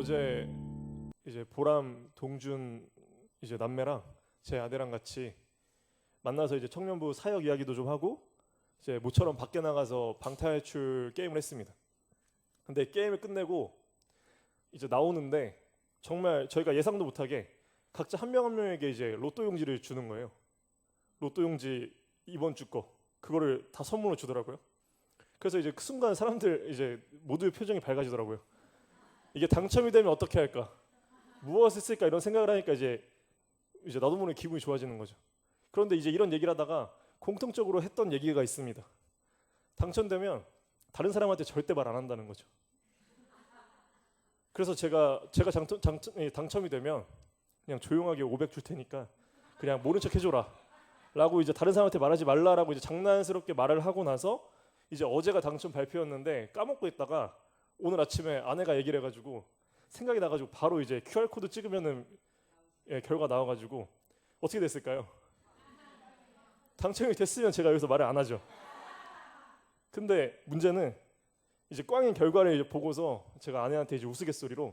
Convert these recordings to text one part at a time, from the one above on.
어제 이제 보람, 동준 이제 남매랑 제 아내랑 같이 만나서 이제 청년부 사역 이야기도 좀 하고 이제 모처럼 밖에 나가서 방탈출 게임을 했습니다. 근데 게임을 끝내고 이제 나오는데 정말 저희가 예상도 못하게 각자 한 명 한 명에게 이제 로또 용지를 주는 거예요. 로또 용지 이번 주 거 그거를 다 선물로 주더라고요. 그래서 이제 그 순간 사람들 이제 모두의 표정이 밝아지더라고요. 이게 당첨이 되면 어떻게 할까? 무엇을 쓸까? 이런 생각을 하니까 이제 나도 모르게 기분이 좋아지는 거죠. 그런데 이제 이런 얘기를 하다가 공통적으로 했던 얘기가 있습니다. 당첨되면 다른 사람한테 절대 말 안 한다는 거죠. 그래서 제가 당첨이 되면 그냥 조용하게 500 줄 테니까 그냥 모른 척 해줘라 라고 이제 다른 사람한테 말하지 말라라고 이제 장난스럽게 말을 하고 나서 이제 어제가 당첨 발표였는데 까먹고 있다가 오늘 아침에 아내가 얘기를 해가지고 생각이 나가지고 바로 이제 QR코드 찍으면은 결과 나와가지고 어떻게 됐을까요? 당첨이 됐으면 제가 여기서 말을 안 하죠. 근데 문제는 이제 꽝인 결과를 이제 보고서 제가 아내한테 이제 우스갯소리로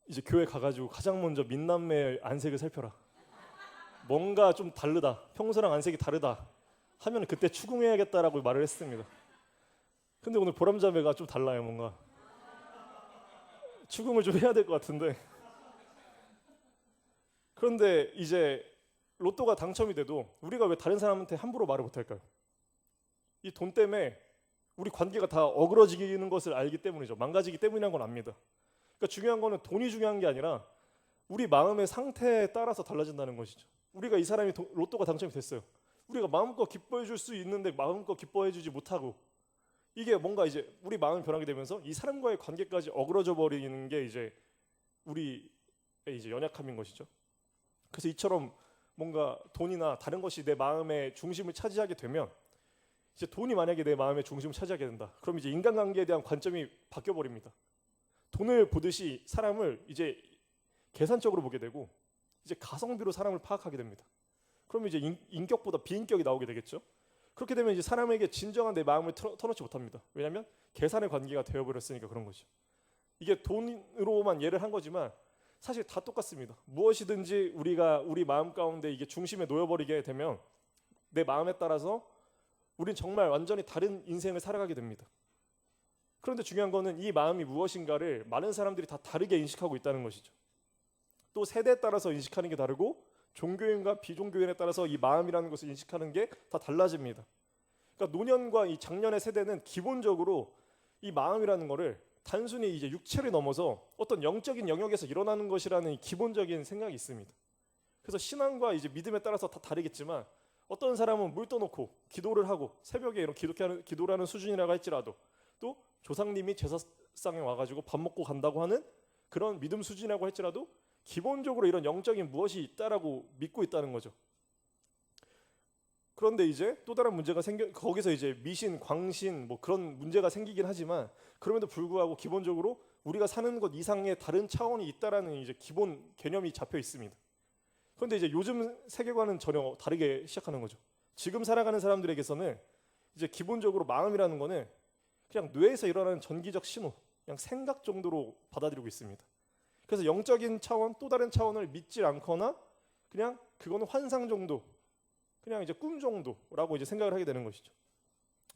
이제 교회 가가지고 가장 먼저 민남매의 안색을 살펴라. 뭔가 좀 다르다. 평소랑 안색이 다르다. 하면 그때 추궁해야겠다라고 말을 했습니다. 근데 오늘 보람자매가 좀 달라요. 뭔가 추궁을 좀 해야 될 것 같은데. 그런데 이제 로또가 당첨이 돼도 우리가 왜 다른 사람한테 함부로 말을 못할까요? 이 돈 때문에 우리 관계가 다 어그러지는 것을 알기 때문이죠. 망가지기 때문이란 건 압니다. 그러니까 중요한 거는 돈이 중요한 게 아니라 우리 마음의 상태에 따라서 달라진다는 것이죠. 우리가 이 사람이 로또가 당첨이 됐어요. 우리가 마음껏 기뻐해 줄 수 있는데 마음껏 기뻐해 주지 못하고 이게 뭔가 이제 우리 마음이 변하게 되면서 이 사람과의 관계까지 어그러져 버리는 게 이제 우리의 이제 연약함인 것이죠. 그래서 이처럼 뭔가 돈이나 다른 것이 내 마음의 중심을 차지하게 되면 이제 돈이 만약에 내 마음의 중심을 차지하게 된다. 그럼 이제 인간관계에 대한 관점이 바뀌어 버립니다. 돈을 보듯이 사람을 이제 계산적으로 보게 되고 이제 가성비로 사람을 파악하게 됩니다. 그럼 이제 인격보다 비인격이 나오게 되겠죠. 그렇게 되면 이제 사람에게 진정한 내 마음을 터놓지 못합니다. 왜냐하면 계산의 관계가 되어버렸으니까 그런 거죠. 이게 돈으로만 예를 한 거지만 사실 다 똑같습니다. 무엇이든지 우리가 우리 마음 가운데 이게 중심에 놓여버리게 되면 내 마음에 따라서 우린 정말 완전히 다른 인생을 살아가게 됩니다. 그런데 중요한 거는 이 마음이 무엇인가를 많은 사람들이 다 다르게 인식하고 있다는 것이죠. 또 세대에 따라서 인식하는 게 다르고 종교인과 비종교인에 따라서 이 마음이라는 것을 인식하는 게 다 달라집니다. 그러니까 노년과 이 장년의 세대는 기본적으로 이 마음이라는 거를 단순히 이제 육체를 넘어서 어떤 영적인 영역에서 일어나는 것이라는 이 기본적인 생각이 있습니다. 그래서 신앙과 이제 믿음에 따라서 다 다르겠지만 어떤 사람은 물 떠놓고 기도를 하고 새벽에 이런 기도를 하는 수준이라고 할지라도 또 조상님이 제사상에 와가지고 밥 먹고 간다고 하는 그런 믿음 수준이라고 할지라도 기본적으로 이런 영적인 무엇이 있다라고 믿고 있다는 거죠. 그런데 이제 또 다른 문제가 거기서 이제 미신, 광신 뭐 그런 문제가 생기긴 하지만 그럼에도 불구하고 기본적으로 우리가 사는 것 이상의 다른 차원이 있다라는 이제 기본 개념이 잡혀 있습니다. 그런데 이제 요즘 세계관은 전혀 다르게 시작하는 거죠. 지금 살아가는 사람들에게서는 이제 기본적으로 마음이라는 거는 그냥 뇌에서 일어나는 전기적 신호, 그냥 생각 정도로 받아들이고 있습니다. 그래서 영적인 차원, 또 다른 차원을 믿지 않거나 그냥 그거는 환상 정도, 그냥 이제 꿈 정도라고 이제 생각을 하게 되는 것이죠.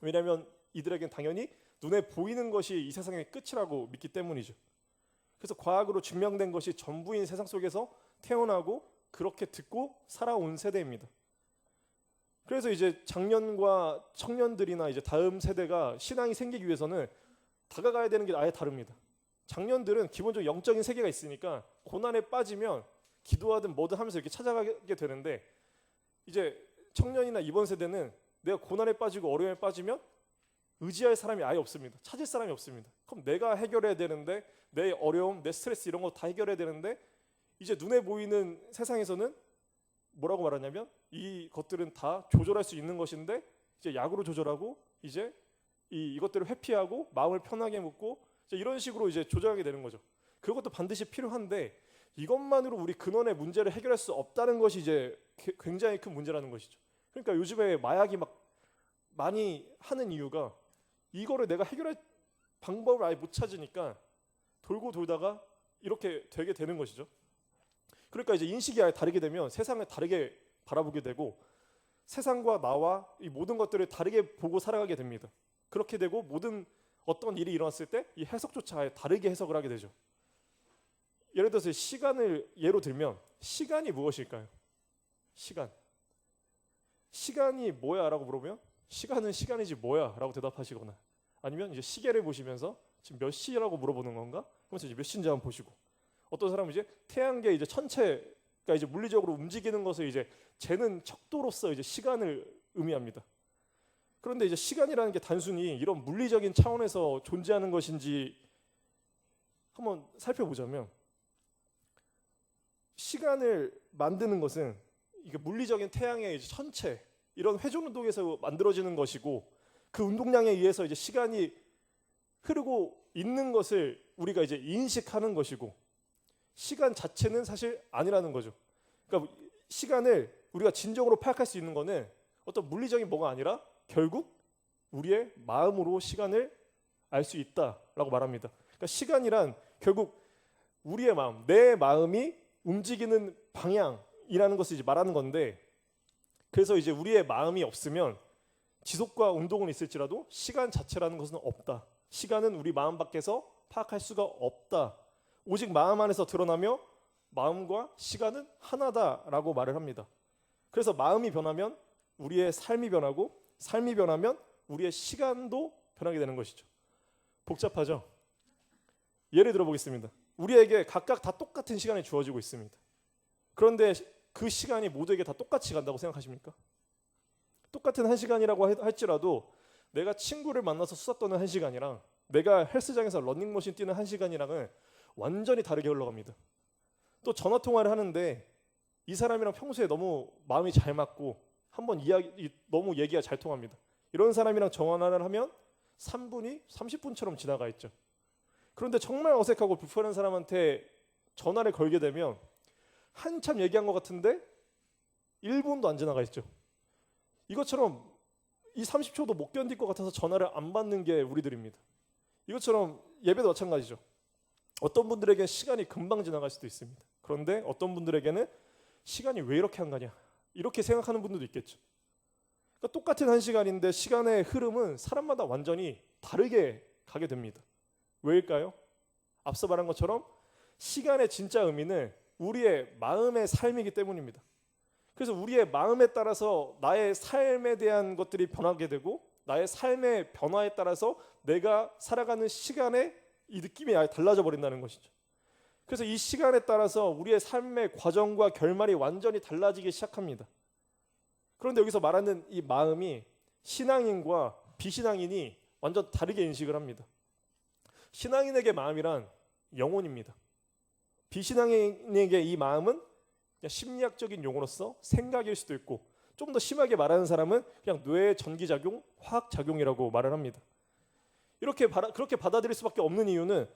왜냐하면 이들에겐 당연히 눈에 보이는 것이 이 세상의 끝이라고 믿기 때문이죠. 그래서 과학으로 증명된 것이 전부인 세상 속에서 태어나고 그렇게 듣고 살아온 세대입니다. 그래서 이제 장년과 청년들이나 이제 다음 세대가 신앙이 생기기 위해서는 다가가야 되는 게 아예 다릅니다. 장년들은 기본적으로 영적인 세계가 있으니까 고난에 빠지면 기도하든 뭐든 하면서 이렇게 찾아가게 되는데 이제 청년이나 이번 세대는 내가 고난에 빠지고 어려움에 빠지면 의지할 사람이 아예 없습니다. 찾을 사람이 없습니다. 그럼 내가 해결해야 되는데 내 어려움, 내 스트레스 이런 거 다 해결해야 되는데 이제 눈에 보이는 세상에서는 뭐라고 말하냐면 이 것들은 다 조절할 수 있는 것인데 이제 약으로 조절하고 이제 이것들을 회피하고 마음을 편하게 먹고 이런 식으로 이제 조절하게 되는 거죠. 그것도 반드시 필요한데 이것만으로 우리 근원의 문제를 해결할 수 없다는 것이 이제 굉장히 큰 문제라는 것이죠. 그러니까 요즘에 마약이 막 많이 하는 이유가 이거를 내가 해결할 방법을 아예 못 찾으니까 돌고 돌다가 이렇게 되게 되는 것이죠. 그러니까 이제 인식이 아예 다르게 되면 세상을 다르게 바라보게 되고 세상과 나와 이 모든 것들을 다르게 보고 살아가게 됩니다. 그렇게 되고 모든 어떤 일이 일어났을 때 이 해석조차 아예 다르게 해석을 하게 되죠. 예를 들어서 시간을 예로 들면 시간이 무엇일까요? 시간이 뭐야? 라고 물어보면 시간은 시간이지 뭐야? 라고 대답하시거나 아니면 이제 시계를 보시면서 지금 몇 시라고 물어보는 건가? 그러면서 이제 몇 시인지 한번 보시고 어떤 사람은 이제 태양계 이제 천체가 이제 물리적으로 움직이는 것을 이제 재는 척도로서 이제 시간을 의미합니다. 그런데 이제 시간이라는 게 단순히 이런 물리적인 차원에서 존재하는 것인지 한번 살펴보자면 시간을 만드는 것은 이게 물리적인 태양의 이제 천체 이런 회전 운동에서 만들어지는 것이고 그 운동량에 의해서 이제 시간이 흐르고 있는 것을 우리가 이제 인식하는 것이고 시간 자체는 사실 아니라는 거죠. 그러니까 시간을 우리가 진정으로 파악할 수 있는 거는 어떤 물리적인 뭐가 아니라 결국 우리의 마음으로 시간을 알 수 있다라고 말합니다. 그러니까 시간이란 결국 우리의 마음, 내 마음이 움직이는 방향이라는 것을 이제 말하는 건데 그래서 이제 우리의 마음이 없으면 지속과 운동은 있을지라도 시간 자체라는 것은 없다. 시간은 우리 마음 밖에서 파악할 수가 없다. 오직 마음 안에서 드러나며 마음과 시간은 하나다라고 말을 합니다. 그래서 마음이 변하면 우리의 삶이 변하고 삶이 변하면 우리의 시간도 변하게 되는 것이죠. 복잡하죠? 예를 들어보겠습니다. 우리에게 각각 다 똑같은 시간이 주어지고 있습니다. 그런데 그 시간이 모두에게 다 똑같이 간다고 생각하십니까? 똑같은 한 시간이라고 할지라도 내가 친구를 만나서 수다 떠는 한 시간이랑 내가 헬스장에서 러닝머신 뛰는 한 시간이랑은 완전히 다르게 흘러갑니다. 또 전화 통화를 하는데 이 사람이랑 평소에 너무 마음이 잘 맞고 한번 너무 얘기가 잘 통합니다. 이런 사람이랑 전화를 하면 3분이 30분처럼 지나가 있죠. 그런데 정말 어색하고 불편한 사람한테 전화를 걸게 되면 한참 얘기한 것 같은데 1분도 안 지나가 있죠. 이것처럼 이 30초도 못 견딜 것 같아서 전화를 안 받는 게 우리들입니다. 이것처럼 예배도 마찬가지죠. 어떤 분들에게 시간이 금방 지나갈 수도 있습니다. 그런데 어떤 분들에게는 시간이 왜 이렇게 안 가냐 이렇게 생각하는 분들도 있겠죠. 그러니까 똑같은 한 시간인데 시간의 흐름은 사람마다 완전히 다르게 가게 됩니다. 왜일까요? 앞서 말한 것처럼 시간의 진짜 의미는 우리의 마음의 삶이기 때문입니다. 그래서 우리의 마음에 따라서 나의 삶에 대한 것들이 변하게 되고 나의 삶의 변화에 따라서 내가 살아가는 시간의 이 느낌이 아예 달라져 버린다는 것이죠. 그래서 이 시간에 따라서 우리의 삶의 과정과 결말이 완전히 달라지기 시작합니다. 그런데 여기서 말하는 이 마음이 신앙인과 비신앙인이 완전 다르게 인식을 합니다. 신앙인에게 마음이란 영혼입니다. 비신앙인에게 이 마음은 그냥 심리학적인 용어로서 생각일 수도 있고 좀 더 심하게 말하는 사람은 그냥 뇌의 전기작용, 화학작용이라고 말을 합니다. 그렇게 받아들일 수밖에 없는 이유는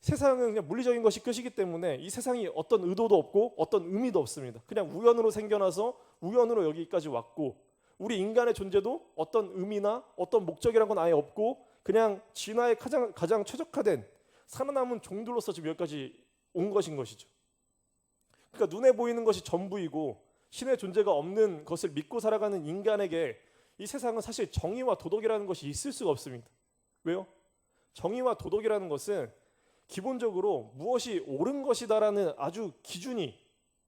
세상은 그냥 물리적인 것이 끝이기 때문에 이 세상이 어떤 의도도 없고 어떤 의미도 없습니다. 그냥 우연으로 생겨나서 우연으로 여기까지 왔고 우리 인간의 존재도 어떤 의미나 어떤 목적이란 건 아예 없고 그냥 진화에 가장 최적화된 살아남은 종들로서 지금 여기까지 온 것인 것이죠. 그러니까 눈에 보이는 것이 전부이고 신의 존재가 없는 것을 믿고 살아가는 인간에게 이 세상은 사실 정의와 도덕이라는 것이 있을 수가 없습니다. 왜요? 정의와 도덕이라는 것은 기본적으로 무엇이 옳은 것이다라는 아주 기준이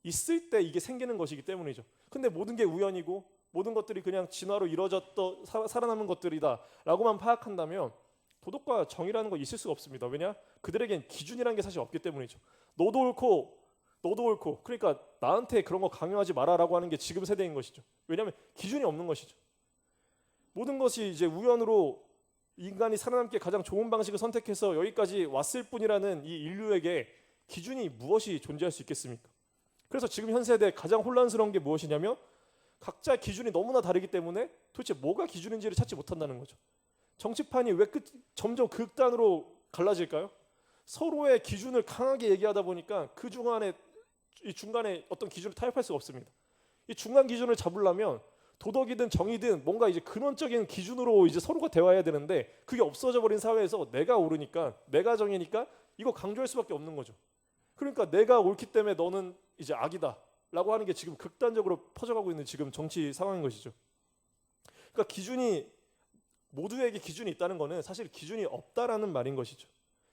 있을 때 이게 생기는 것이기 때문이죠. 근데 모든 게 우연이고 모든 것들이 그냥 진화로 이루어졌던 살아남은 것들이다 라고만 파악한다면 도덕과 정의라는 거 있을 수가 없습니다. 왜냐? 그들에겐 기준이라는 게 사실 없기 때문이죠. 너도 옳고 너도 옳고 그러니까 나한테 그런 거 강요하지 마라라고 하는 게 지금 세대인 것이죠. 왜냐하면 기준이 없는 것이죠. 모든 것이 이제 우연으로 인간이 살아남기에 가장 좋은 방식을 선택해서 여기까지 왔을 뿐이라는 이 인류에게 기준이 무엇이 존재할 수 있겠습니까? 그래서 지금 현 세대 가장 혼란스러운 게 무엇이냐면 각자 기준이 너무나 다르기 때문에 도대체 뭐가 기준인지를 찾지 못한다는 거죠. 정치판이 왜 점점 극단으로 갈라질까요? 서로의 기준을 강하게 얘기하다 보니까 그 중간에 어떤 기준을 타협할 수가 없습니다. 이 중간 기준을 잡으려면 도덕이든 정의든 뭔가 이제 근원적인 기준으로 이제 서로가 대화해야 되는데 그게 없어져 버린 사회에서 내가 옳으니까 내가 정의니까 이거 강조할 수밖에 없는 거죠. 그러니까 내가 옳기 때문에 너는 이제 악이다 라고 하는 게 지금 극단적으로 퍼져가고 있는 지금 정치 상황인 것이죠. 그러니까 모두에게 기준이 있다는 것은 사실 기준이 없다라는 말인 것이죠.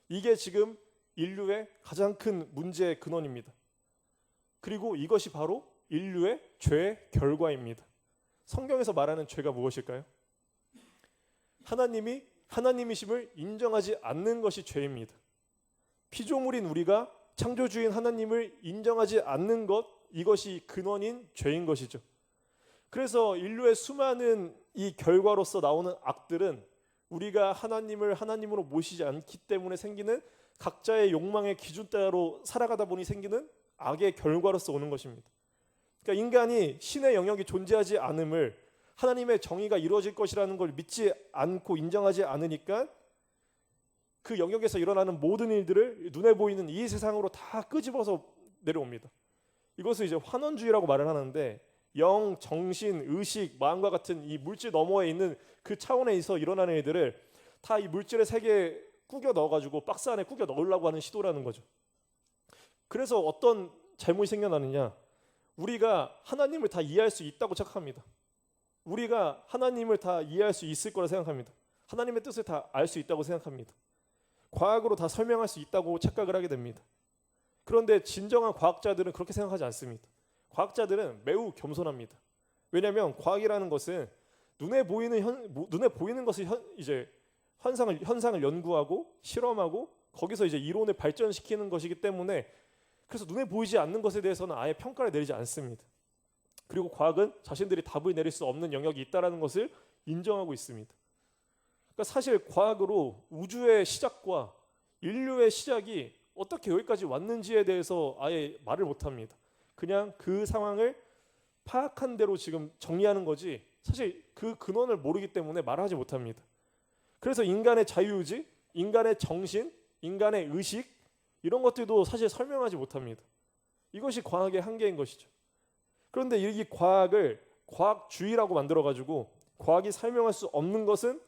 이게 지금 인류의 가장 큰 문제의 근원입니다. 그리고 이것이 바로 인류의 죄의 결과입니다. 성경에서 말하는 죄가 무엇일까요? 하나님이 하나님이심을 인정하지 않는 것이 죄입니다. 피조물인 우리가 창조주인 하나님을 인정하지 않는 것, 이것이 근원인 죄인 것이죠. 그래서 인류의 수많은 이 결과로서 나오는 악들은 우리가 하나님을 하나님으로 모시지 않기 때문에 생기는 각자의 욕망의 기준 따로 살아가다 보니 생기는 악의 결과로서 오는 것입니다. 그러니까 인간이 신의 영역이 존재하지 않음을, 하나님의 정의가 이루어질 것이라는 걸 믿지 않고 인정하지 않으니까 그 영역에서 일어나는 모든 일들을 눈에 보이는 이 세상으로 다 끄집어서 내려옵니다. 이것을 이제 환원주의라고 말을 하는데, 영, 정신, 의식, 마음과 같은 이 물질 너머에 있는 그 차원에서 일어나는 일들을 다 이 물질의 세계에 꾸겨 넣어가지고 박스 안에 꾸겨 넣으려고 하는 시도라는 거죠. 그래서 어떤 잘못이 생겨나느냐, 우리가 하나님을 다 이해할 수 있다고 착각합니다. 우리가 하나님을 다 이해할 수 있을 거라 생각합니다. 하나님의 뜻을 다 알 수 있다고 생각합니다. 과학으로 다 설명할 수 있다고 착각을 하게 됩니다. 그런데 진정한 과학자들은 그렇게 생각하지 않습니다. 과학자들은 매우 겸손합니다. 왜냐하면 과학이라는 것은 눈에 보이는 것을 이제 현상을 연구하고 실험하고 거기서 이제 이론을 발전시키는 것이기 때문에, 그래서 눈에 보이지 않는 것에 대해서는 아예 평가를 내리지 않습니다. 그리고 과학은 자신들이 답을 내릴 수 없는 영역이 있다는 것을 인정하고 있습니다. 그러니까 사실 과학으로 우주의 시작과 인류의 시작이 어떻게 여기까지 왔는지에 대해서 아예 말을 못합니다. 그냥 그 상황을 파악한 대로 지금 정리하는 거지 사실 그 근원을 모르기 때문에 말하지 못합니다. 그래서 인간의 자유의지, 인간의 정신, 인간의 의식, 이런 것들도 사실 설명하지 못합니다. 이것이 과학의 한계인 것이죠. 그런데 이 과학을 과학주의라고 만들어가지고 과학이 설명할 수 없는 것은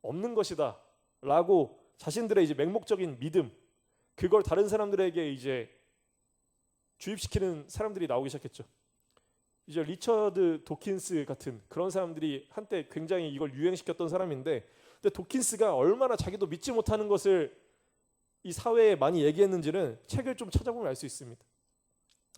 없는 것이다 라고 자신들의 이제 맹목적인 믿음, 그걸 다른 사람들에게 이제 주입시키는 사람들이 나오기 시작했죠. 이제 리처드 도킨스 같은 그런 사람들이 한때 굉장히 이걸 유행시켰던 사람인데, 근데 도킨스가 얼마나 자기도 믿지 못하는 것을 이 사회에 많이 얘기했는지는 책을 좀 찾아보면 알 수 있습니다.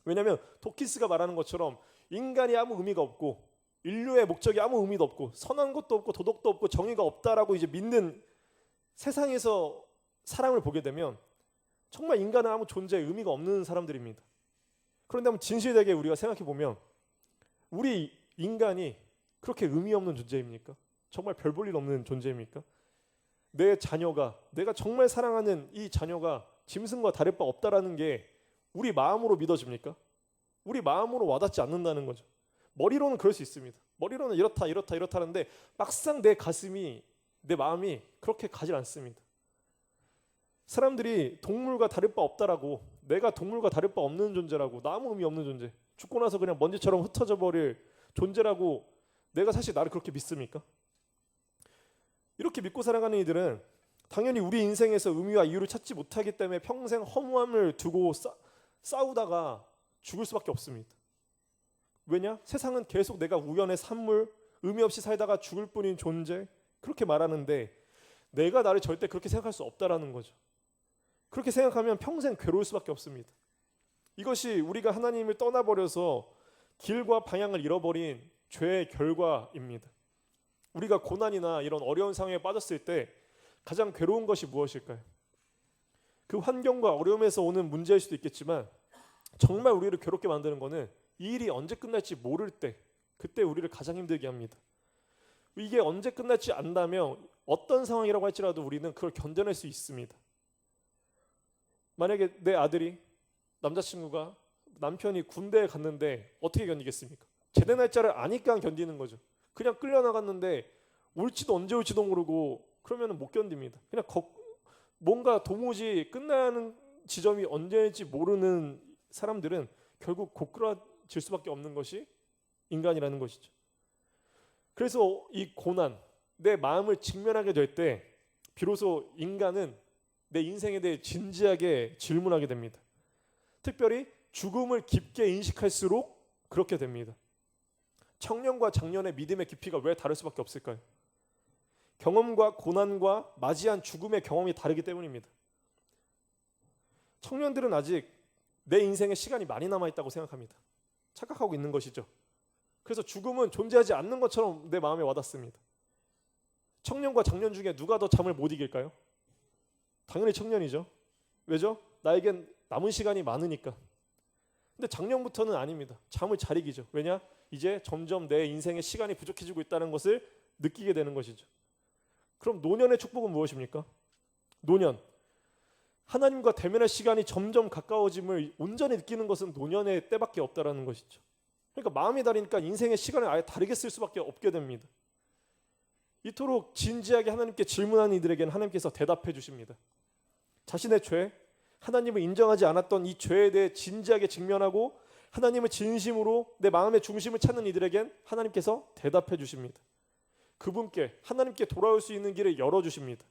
왜냐하면 도킨스가 말하는 것처럼 인간이 아무 의미가 없고 인류의 목적이 아무 의미도 없고 선한 것도 없고 도덕도 없고 정의가 없다라고 이제 믿는 세상에서 사람을 보게 되면 정말 인간은 아무 존재에 의미가 없는 사람들입니다. 그런데 한번 진실되게 우리가 생각해 보면 우리 인간이 그렇게 의미 없는 존재입니까? 정말 별 볼 일 없는 존재입니까? 내 자녀가, 내가 정말 사랑하는 이 자녀가 짐승과 다를 바 없다라는 게 우리 마음으로 믿어집니까? 우리 마음으로 와닿지 않는다는 거죠. 머리로는 그럴 수 있습니다. 머리로는 이렇다는데 막상 내 가슴이, 내 마음이 그렇게 가질 않습니다. 사람들이 동물과 다를 바 없다라고, 내가 동물과 다를 바 없는 존재라고, 아무 의미 없는 존재, 죽고 나서 그냥 먼지처럼 흩어져 버릴 존재라고 내가 사실 나를 그렇게 믿습니까? 이렇게 믿고 살아가는 이들은 당연히 우리 인생에서 의미와 이유를 찾지 못하기 때문에 평생 허무함을 두고 싸우다가 죽을 수밖에 없습니다. 왜냐? 세상은 계속 내가 우연의 산물, 의미 없이 살다가 죽을 뿐인 존재, 그렇게 말하는데 내가 나를 절대 그렇게 생각할 수 없다라는 거죠. 그렇게 생각하면 평생 괴로울 수밖에 없습니다. 이것이 우리가 하나님을 떠나버려서 길과 방향을 잃어버린 죄의 결과입니다. 우리가 고난이나 이런 어려운 상황에 빠졌을 때 가장 괴로운 것이 무엇일까요? 그 환경과 어려움에서 오는 문제일 수도 있겠지만 정말 우리를 괴롭게 만드는 것은 이 일이 언제 끝날지 모를 때, 그때 우리를 가장 힘들게 합니다. 이게 언제 끝날지 안다면 어떤 상황이라고 할지라도 우리는 그걸 견뎌낼 수 있습니다. 만약에 내 아들이, 남자친구가, 남편이 군대에 갔는데 어떻게 견디겠습니까? 제대 날짜를 아니까 견디는 거죠. 그냥 끌려나갔는데 올지도 언제 올지도 모르고 그러면 못 견딥니다. 그냥 뭔가 도무지 끝나는 지점이 언제일지 모르는 사람들은 결국 고꾸라질 수밖에 없는 것이 인간이라는 것이죠. 그래서 이 고난, 내 마음을 직면하게 될 때 비로소 인간은 내 인생에 대해 진지하게 질문하게 됩니다. 특별히 죽음을 깊게 인식할수록 그렇게 됩니다. 청년과 장년의 믿음의 깊이가 왜 다를 수밖에 없을까요? 경험과 고난과 맞이한 죽음의 경험이 다르기 때문입니다. 청년들은 아직 내 인생에 시간이 많이 남아있다고 생각합니다. 착각하고 있는 것이죠. 그래서 죽음은 존재하지 않는 것처럼 내 마음에 와닿습니다. 청년과 장년 중에 누가 더 잠을 못 이길까요? 당연히 청년이죠. 왜죠? 나에겐 남은 시간이 많으니까. 근데 장년부터는 아닙니다. 잠을 잘 이기죠. 왜냐? 이제 점점 내 인생의 시간이 부족해지고 있다는 것을 느끼게 되는 것이죠. 그럼 노년의 축복은 무엇입니까? 노년. 하나님과 대면할 시간이 점점 가까워짐을 온전히 느끼는 것은 노년의 때밖에 없다라는 것이죠. 그러니까 마음이 다르니까 인생의 시간을 아예 다르게 쓸 수밖에 없게 됩니다. 이토록 진지하게 하나님께 질문하는 이들에게는 하나님께서 대답해 주십니다. 자신의 죄, 하나님을 인정하지 않았던 이 죄에 대해 진지하게 직면하고 하나님을 진심으로 내 마음의 중심을 찾는 이들에겐 하나님께서 대답해 주십니다. 그분께 하나님께 돌아올 수 있는 길을 열어주십니다.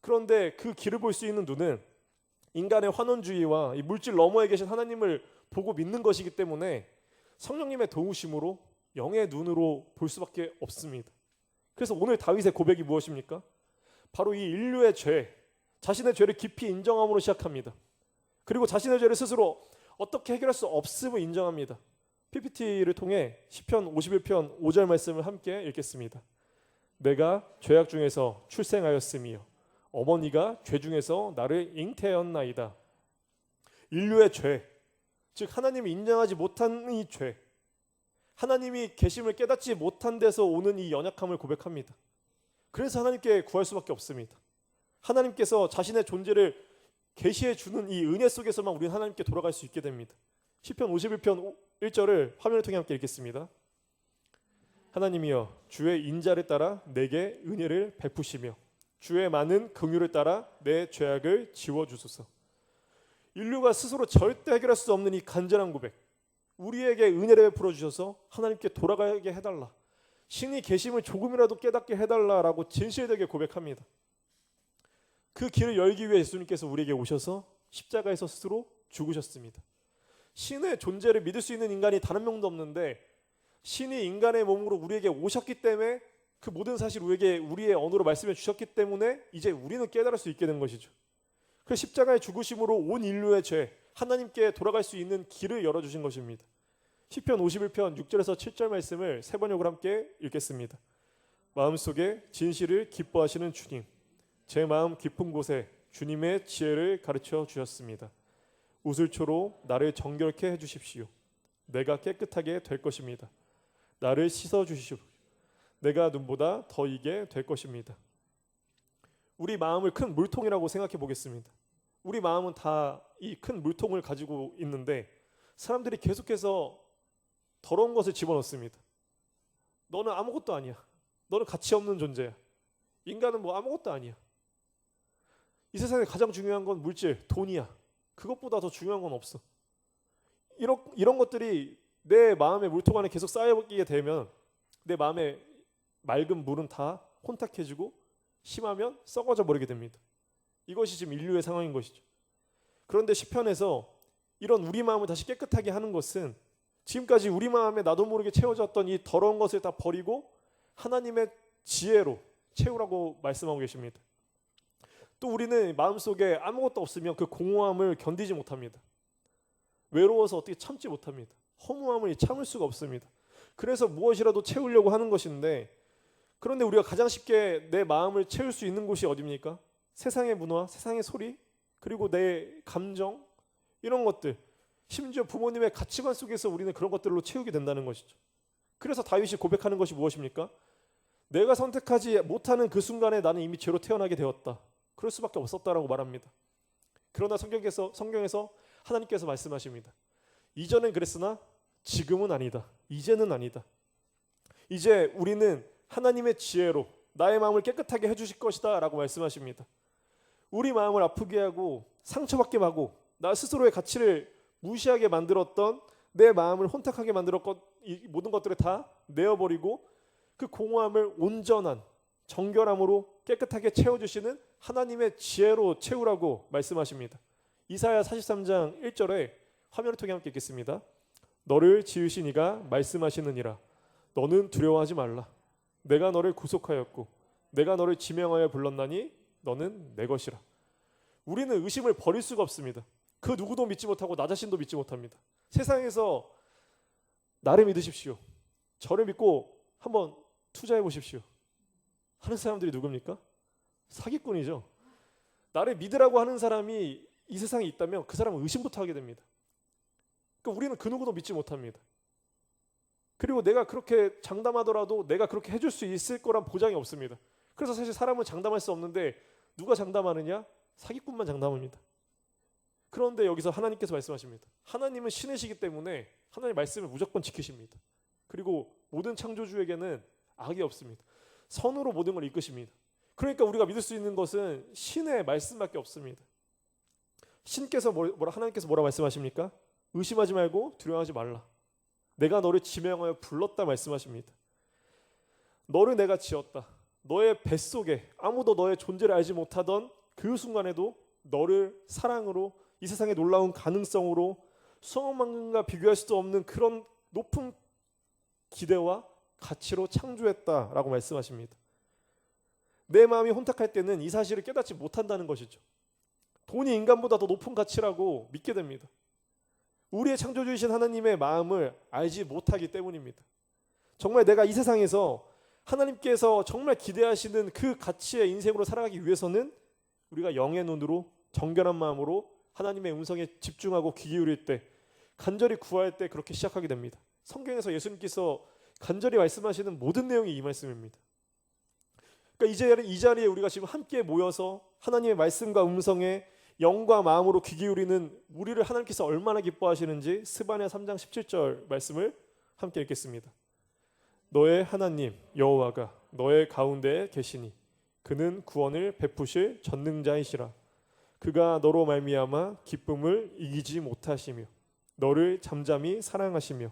그런데 그 길을 볼 수 있는 눈은 인간의 환원주의와 이 물질 너머에 계신 하나님을 보고 믿는 것이기 때문에 성령님의 도우심으로 영의 눈으로 볼 수밖에 없습니다. 그래서 오늘 다윗의 고백이 무엇입니까? 바로 이 인류의 죄, 자신의 죄를 깊이 인정함으로 시작합니다. 그리고 자신의 죄를 스스로 어떻게 해결할 수 없음을 인정합니다. PPT를 통해 시편 51편 5절 말씀을 함께 읽겠습니다. 내가 죄악 중에서 출생하였으며 어머니가 죄 중에서 나를 잉태하였나이다. 인류의 죄, 즉 하나님을 인정하지 못한 이 죄, 하나님이 계심을 깨닫지 못한 데서 오는 이 연약함을 고백합니다. 그래서 하나님께 구할 수밖에 없습니다. 하나님께서 자신의 존재를 계시해 주는 이 은혜 속에서만 우리는 하나님께 돌아갈 수 있게 됩니다. 시편 51편 1절을 화면을 통해 함께 읽겠습니다. 하나님이여 주의 인자를 따라 내게 은혜를 베푸시며 주의 많은 긍휼을 따라 내 죄악을 지워주소서. 인류가 스스로 절대 해결할 수 없는 이 간절한 고백, 우리에게 은혜를 베풀어 주셔서 하나님께 돌아가게 해달라, 신이 계심을 조금이라도 깨닫게 해달라라고 진실되게 고백합니다. 그 길을 열기 위해 예수님께서 우리에게 오셔서 십자가에서 스스로 죽으셨습니다. 신의 존재를 믿을 수 있는 인간이 다른 명도 없는데 신이 인간의 몸으로 우리에게 오셨기 때문에 그 모든 사실 우리의 언어로 말씀해 주셨기 때문에 이제 우리는 깨달을 수 있게 된 것이죠. 그 십자가의 죽으심으로 온 인류의 죄, 하나님께 돌아갈 수 있는 길을 열어주신 것입니다. 시편 51편 6절에서 7절 말씀을 세 번역으로 함께 읽겠습니다. 마음속에 진실을 기뻐하시는 주님, 제 마음 깊은 곳에 주님의 지혜를 가르쳐 주셨습니다. 우슬초로 나를 정결케 해주십시오. 내가 깨끗하게 될 것입니다. 나를 씻어주십시오. 내가 눈보다 더 이게 될 것입니다. 우리 마음을 큰 물통이라고 생각해 보겠습니다. 우리 마음은 다 이 큰 물통을 가지고 있는데 사람들이 계속해서 더러운 것을 집어넣습니다. 너는 아무것도 아니야. 너는 가치 없는 존재야. 인간은 뭐 아무것도 아니야. 이 세상에 가장 중요한 건 물질, 돈이야. 그것보다 더 중요한 건 없어. 이런 것들이 내 마음의 물통 안에 계속 쌓여있게 되면 내 마음의 맑은 물은 다 혼탁해지고 심하면 썩어져 버리게 됩니다. 이것이 지금 인류의 상황인 것이죠. 그런데 시편에서 이런 우리 마음을 다시 깨끗하게 하는 것은 지금까지 우리 마음에 나도 모르게 채워졌던 이 더러운 것을 다 버리고 하나님의 지혜로 채우라고 말씀하고 계십니다. 또 우리는 마음속에 아무것도 없으면 그 공허함을 견디지 못합니다. 외로워서 어떻게 참지 못합니다. 허무함을 참을 수가 없습니다. 그래서 무엇이라도 채우려고 하는 것인데, 그런데 우리가 가장 쉽게 내 마음을 채울 수 있는 곳이 어디입니까? 세상의 문화, 세상의 소리, 그리고 내 감정, 이런 것들, 심지어 부모님의 가치관 속에서 우리는 그런 것들로 채우게 된다는 것이죠. 그래서 다윗이 고백하는 것이 무엇입니까? 내가 선택하지 못하는 그 순간에 나는 이미 죄로 태어나게 되었다. 그럴 수밖에 없었다라고 말합니다. 그러나 성경에서 하나님께서 말씀하십니다. 이전엔 그랬으나 지금은 아니다. 이제는 아니다. 이제 우리는 하나님의 지혜로 나의 마음을 깨끗하게 해주실 것이다 라고 말씀하십니다. 우리 마음을 아프게 하고 상처받게 하고 나 스스로의 가치를 무시하게 만들었던 내 마음을 혼탁하게 만들었던 이 모든 것들을 다 내어버리고 그 공허함을 온전한 정결함으로 깨끗하게 채워주시는 하나님의 지혜로 채우라고 말씀하십니다. 이사야 43장 1절에 화면을 통해 함께 읽겠습니다. 너를 지으신 이가 말씀하시느니라. 너는 두려워하지 말라. 내가 너를 구속하였고 내가 너를 지명하여 불렀나니 너는 내 것이라. 우리는 의심을 버릴 수가 없습니다. 그 누구도 믿지 못하고 나 자신도 믿지 못합니다. 세상에서 나를 믿으십시오, 저를 믿고 한번 투자해 보십시오 하는 사람들이 누굽니까? 사기꾼이죠. 나를 믿으라고 하는 사람이 이 세상에 있다면 그 사람은 의심부터 하게 됩니다. 그러니까 우리는 그 누구도 믿지 못합니다. 그리고 내가 그렇게 장담하더라도 내가 그렇게 해줄 수 있을 거란 보장이 없습니다. 그래서 사실 사람은 장담할 수 없는데 누가 장담하느냐? 사기꾼만 장담합니다. 그런데 여기서 하나님께서 말씀하십니다. 하나님은 신이시기 때문에 하나님 말씀을 무조건 지키십니다. 그리고 모든 창조주에게는 악이 없습니다. 선으로 모든 걸 이끄십니다. 그러니까 우리가 믿을 수 있는 것은 신의 말씀밖에 없습니다. 신께서 하나님께서 뭐라 말씀하십니까? 의심하지 말고 두려워하지 말라. 내가 너를 지명하여 불렀다 말씀하십니다. 너를 내가 지었다. 너의 뱃속에 아무도 너의 존재를 알지 못하던 그 순간에도 너를 사랑으로, 이 세상의 놀라운 가능성으로, 수억 만금과 비교할 수도 없는 그런 높은 기대와 가치로 창조했다라고 말씀하십니다. 내 마음이 혼탁할 때는 이 사실을 깨닫지 못한다는 것이죠. 돈이 인간보다 더 높은 가치라고 믿게 됩니다. 우리의 창조주이신 하나님의 마음을 알지 못하기 때문입니다. 정말 내가 이 세상에서 하나님께서 정말 기대하시는 그 가치의 인생으로 살아가기 위해서는 우리가 영의 눈으로 정결한 마음으로 하나님의 음성에 집중하고 귀 기울일 때, 간절히 구할 때 그렇게 시작하게 됩니다. 성경에서 예수님께서 간절히 말씀하시는 모든 내용이 이 말씀입니다. 그러니까 이 자리에 우리가 지금 함께 모여서 하나님의 말씀과 음성에 영과 마음으로 귀 기울이는 우리를 하나님께서 얼마나 기뻐하시는지 스바냐 3장 17절 말씀을 함께 읽겠습니다. 너의 하나님 여호와가 너의 가운데에 계시니 그는 구원을 베푸실 전능자이시라. 그가 너로 말미암아 기쁨을 이기지 못하시며 너를 잠잠히 사랑하시며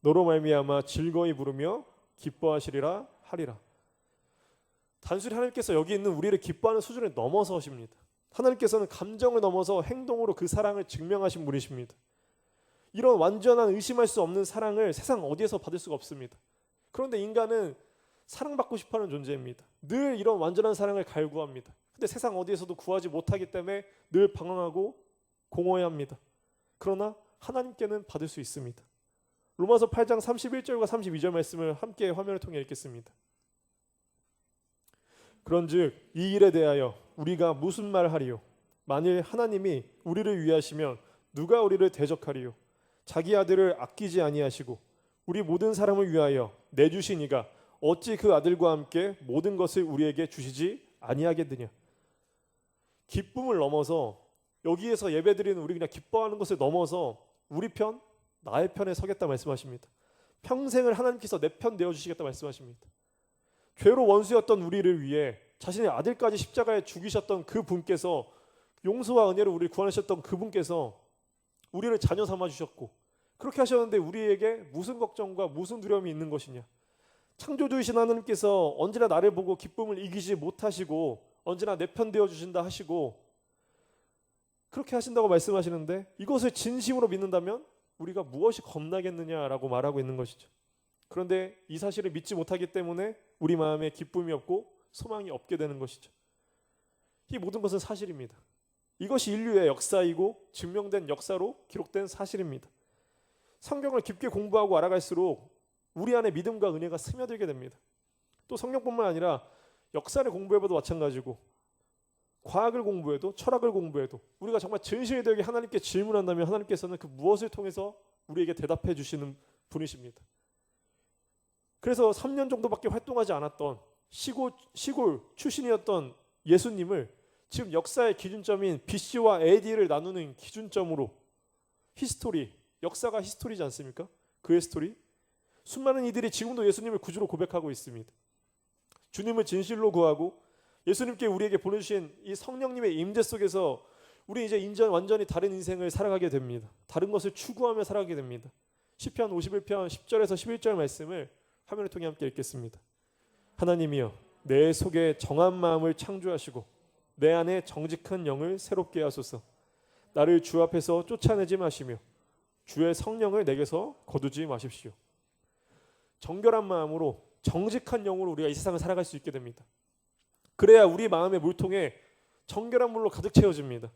너로 말미암아 즐거이 부르며 기뻐하시리라 하리라. 단순히 하나님께서 여기 있는 우리를 기뻐하는 수준을 넘어서십니다. 하나님께서는 감정을 넘어서 행동으로 그 사랑을 증명하신 분이십니다. 이런 완전한 의심할 수 없는 사랑을 세상 어디에서 받을 수가 없습니다. 그런데 인간은 사랑받고 싶어하는 존재입니다. 늘 이런 완전한 사랑을 갈구합니다. 근데 세상 어디에서도 구하지 못하기 때문에 늘 방황하고 공허해합니다. 그러나 하나님께는 받을 수 있습니다. 로마서 8장 31절과 32절 말씀을 함께 화면을 통해 읽겠습니다. 그런즉 이 일에 대하여 우리가 무슨 말하리요? 만일 하나님이 우리를 위하시면 누가 우리를 대적하리요? 자기 아들을 아끼지 아니하시고 우리 모든 사람을 위하여 내주신 이가 어찌 그 아들과 함께 모든 것을 우리에게 주시지 아니하겠느냐? 기쁨을 넘어서, 여기에서 예배드리는 우리 그냥 기뻐하는 것을 넘어서 우리 편, 나의 편에 서겠다 말씀하십니다. 평생을 하나님께서 내 편 되어주시겠다 말씀하십니다. 죄로 원수였던 우리를 위해 자신의 아들까지 십자가에 죽이셨던 그 분께서, 용서와 은혜로 우리를 구원하셨던 그 분께서 우리를 자녀 삼아주셨고, 그렇게 하셨는데 우리에게 무슨 걱정과 무슨 두려움이 있는 것이냐? 창조주이신 하나님께서 언제나 나를 보고 기쁨을 이기지 못하시고 언제나 내 편 되어주신다 하시고 그렇게 하신다고 말씀하시는데, 이것을 진심으로 믿는다면 우리가 무엇이 겁나겠느냐라고 말하고 있는 것이죠. 그런데 이 사실을 믿지 못하기 때문에 우리 마음에 기쁨이 없고 소망이 없게 되는 것이죠. 이 모든 것은 사실입니다. 이것이 인류의 역사이고 증명된 역사로 기록된 사실입니다. 성경을 깊게 공부하고 알아갈수록 우리 안에 믿음과 은혜가 스며들게 됩니다. 또 성경뿐만 아니라 역사를 공부해봐도 마찬가지고 과학을 공부해도 철학을 공부해도 우리가 정말 진실되게 하나님께 질문한다면 하나님께서는 그 무엇을 통해서 우리에게 대답해 주시는 분이십니다. 그래서 3년 정도밖에 활동하지 않았던 시골 출신이었던 예수님을 지금 역사의 기준점인 BC와 AD를 나누는 기준점으로 히스토리, 역사가 히스토리지 않습니까? 그의 스토리. 수많은 이들이 지금도 예수님을 구주로 고백하고 있습니다. 주님을 진실로 구하고 예수님께 우리에게 보내주신 이 성령님의 임재 속에서 우리 이제 완전히 다른 인생을 살아가게 됩니다. 다른 것을 추구하며 살아가게 됩니다. 시편 51편 10절에서 11절 말씀을 화면을 통해 함께 읽겠습니다. 하나님이여, 내 속에 정한 마음을 창조하시고 내 안에 정직한 영을 새롭게 하소서. 나를 주 앞에서 쫓아내지 마시며 주의 성령을 내게서 거두지 마십시오. 정결한 마음으로 정직한 영으로 우리가 이 세상을 살아갈 수 있게 됩니다. 그래야 우리 마음의 물통에 정결한 물로 가득 채워집니다.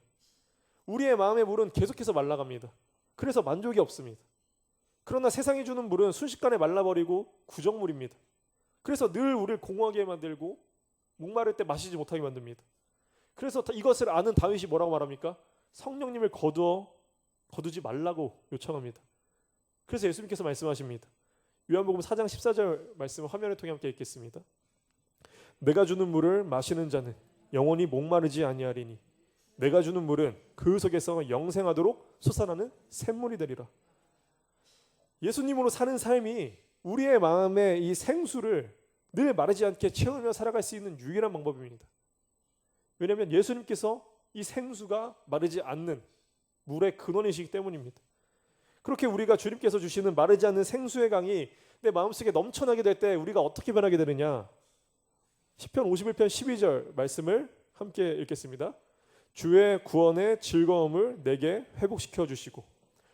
우리의 마음의 물은 계속해서 말라갑니다. 그래서 만족이 없습니다. 그러나 세상이 주는 물은 순식간에 말라버리고 구정물입니다. 그래서 늘 우리를 공허하게 만들고 목마를 때 마시지 못하게 만듭니다. 그래서 이것을 아는 다윗이 뭐라고 말합니까? 성령님을 거두지 말라고 요청합니다. 그래서 예수님께서 말씀하십니다. 요한복음 4장 14절 말씀을 화면을 통해 함께 읽겠습니다. 내가 주는 물을 마시는 자는 영원히 목마르지 아니하리니 내가 주는 물은 그 속에서 영생하도록 솟아나는 샘물이 되리라. 예수님으로 사는 삶이 우리의 마음의 이 생수를 늘 마르지 않게 채우며 살아갈 수 있는 유일한 방법입니다. 왜냐하면 예수님께서 이 생수가 마르지 않는 물의 근원이시기 때문입니다. 그렇게 우리가 주님께서 주시는 마르지 않는 생수의 강이 내 마음속에 넘쳐나게 될 때 우리가 어떻게 변하게 되느냐? 시편 51편 12절 말씀을 함께 읽겠습니다. 주의 구원의 즐거움을 내게 회복시켜 주시고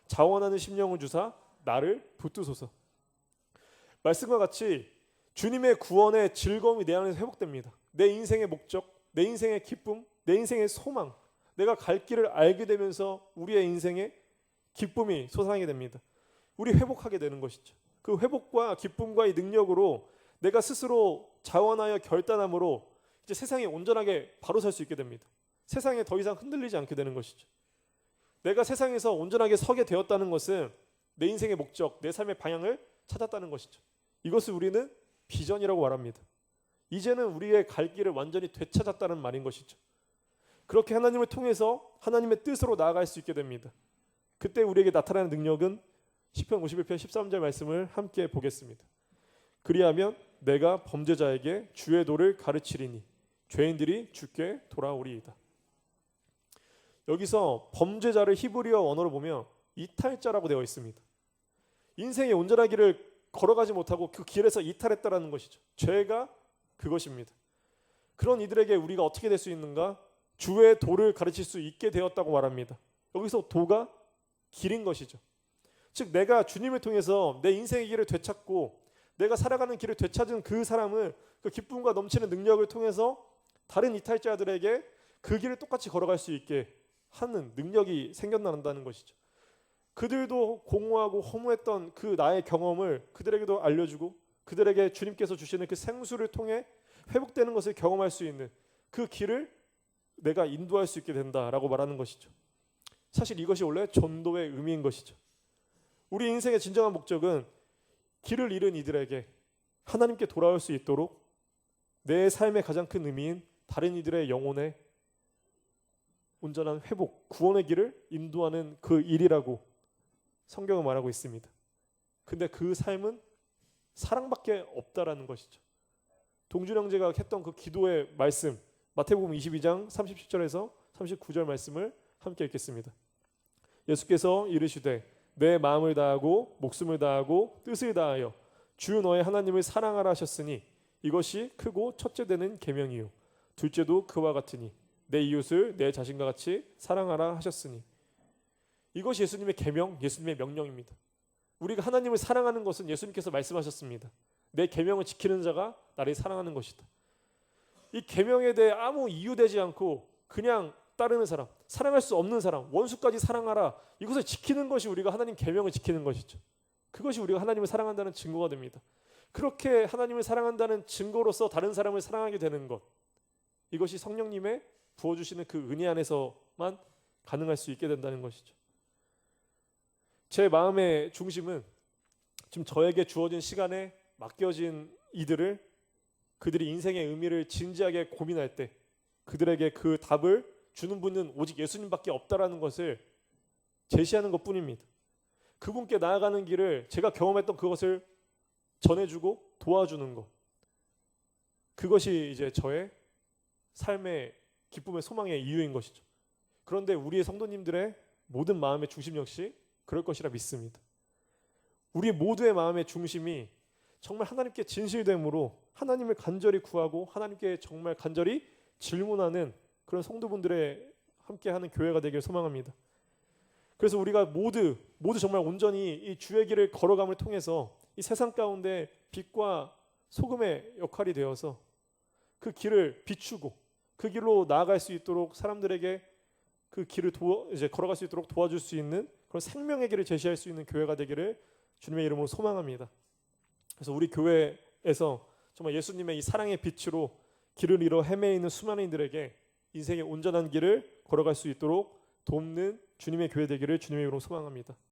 자원하는 심령을 주사 나를 붙드소서. 말씀과 같이 주님의 구원의 즐거움이 내 안에서 회복됩니다. 내 인생의 목적, 내 인생의 기쁨, 내 인생의 소망, 내가 갈 길을 알게 되면서 우리의 인생에 기쁨이 솟아나게 됩니다. 우리 회복하게 되는 것이죠. 그 회복과 기쁨과 이 능력으로 내가 스스로 자원하여 결단함으로 이제 세상에 온전하게 바로 설 수 있게 됩니다. 세상에 더 이상 흔들리지 않게 되는 것이죠. 내가 세상에서 온전하게 서게 되었다는 것은 내 인생의 목적, 내 삶의 방향을 찾았다는 것이죠. 이것을 우리는 비전이라고 말합니다. 이제는 우리의 갈 길을 완전히 되찾았다는 말인 것이죠. 그렇게 하나님을 통해서 하나님의 뜻으로 나아갈 수 있게 됩니다. 그때 우리에게 나타나는 능력은 시편 51편 13절 말씀을 함께 보겠습니다. 그리하면 내가 범죄자에게 주의 도를 가르치리니 죄인들이 주께 돌아오리이다. 여기서 범죄자를 히브리어 원어로 보면 이탈자라고 되어 있습니다. 인생의 온전한 길을 걸어가지 못하고 그 길에서 이탈했다라는 것이죠. 죄가 그것입니다. 그런 이들에게 우리가 어떻게 될 수 있는가? 주의 도를 가르칠 수 있게 되었다고 말합니다. 여기서 도가 길인 것이죠. 즉 내가 주님을 통해서 내 인생의 길을 되찾고 내가 살아가는 길을 되찾은 그 사람을 그 기쁨과 넘치는 능력을 통해서 다른 이탈자들에게 그 길을 똑같이 걸어갈 수 있게 하는 능력이 생겨난다는 것이죠. 그들도 공허하고 허무했던 그 나의 경험을 그들에게도 알려주고 그들에게 주님께서 주시는 그 생수를 통해 회복되는 것을 경험할 수 있는 그 길을 내가 인도할 수 있게 된다라고 말하는 것이죠. 사실 이것이 원래 전도의 의미인 것이죠. 우리 인생의 진정한 목적은 길을 잃은 이들에게 하나님께 돌아올 수 있도록 내 삶의 가장 큰 의미인 다른 이들의 영혼의 온전한 회복, 구원의 길을 인도하는 그 일이라고 성경은 말하고 있습니다. 근데 그 삶은 사랑밖에 없다라는 것이죠. 동준 형제가 했던 그 기도의 말씀, 마태복음 22장 37절에서 39절 말씀을 함께 읽겠습니다. 예수께서 이르시되 내 마음을 다하고 목숨을 다하고 뜻을 다하여 주 너의 하나님을 사랑하라 하셨으니 이것이 크고 첫째 되는 계명이요 둘째도 그와 같으니 내 이웃을 내 자신과 같이 사랑하라 하셨으니. 이것이 예수님의 계명, 예수님의 명령입니다. 우리가 하나님을 사랑하는 것은 예수님께서 말씀하셨습니다. 내 계명을 지키는 자가 나를 사랑하는 것이다. 이 계명에 대해 아무 이유되지 않고 그냥 따르는 사람, 사랑할 수 없는 사람, 원수까지 사랑하라. 이것을 지키는 것이 우리가 하나님 계명을 지키는 것이죠. 그것이 우리가 하나님을 사랑한다는 증거가 됩니다. 그렇게 하나님을 사랑한다는 증거로서 다른 사람을 사랑하게 되는 것, 이것이 성령님의 부어주시는 그 은혜 안에서만 가능할 수 있게 된다는 것이죠. 제 마음의 중심은 지금 저에게 주어진 시간에 맡겨진 이들을 그들이 인생의 의미를 진지하게 고민할 때 그들에게 그 답을 주는 분은 오직 예수님밖에 없다라는 것을 제시하는 것뿐입니다. 그분께 나아가는 길을 제가 경험했던 그것을 전해주고 도와주는 것, 그것이 이제 저의 삶의 기쁨의 소망의 이유인 것이죠. 그런데 우리의 성도님들의 모든 마음의 중심 역시 그럴 것이라 믿습니다. 우리 모두의 마음의 중심이 정말 하나님께 진실됨으로 하나님을 간절히 구하고 하나님께 정말 간절히 질문하는 그런 성도분들의 함께하는 교회가 되길 소망합니다. 그래서 우리가 모두 정말 온전히 이 주의 길을 걸어감을 통해서 이 세상 가운데 빛과 소금의 역할이 되어서 그 길을 비추고 그 길로 나아갈 수 있도록 사람들에게 그 길을 걸어갈 수 있도록 도와줄 수 있는 그런 생명의 길을 제시할 수 있는 교회가 되기를 주님의 이름으로 소망합니다. 그래서 우리 교회에서 정말 예수님의 이 사랑의 빛으로 길을 잃어 헤매이는 수많은 이들에게 인생의 온전한 길을 걸어갈 수 있도록 돕는 주님의 교회 되기를 주님의 이름으로 소망합니다.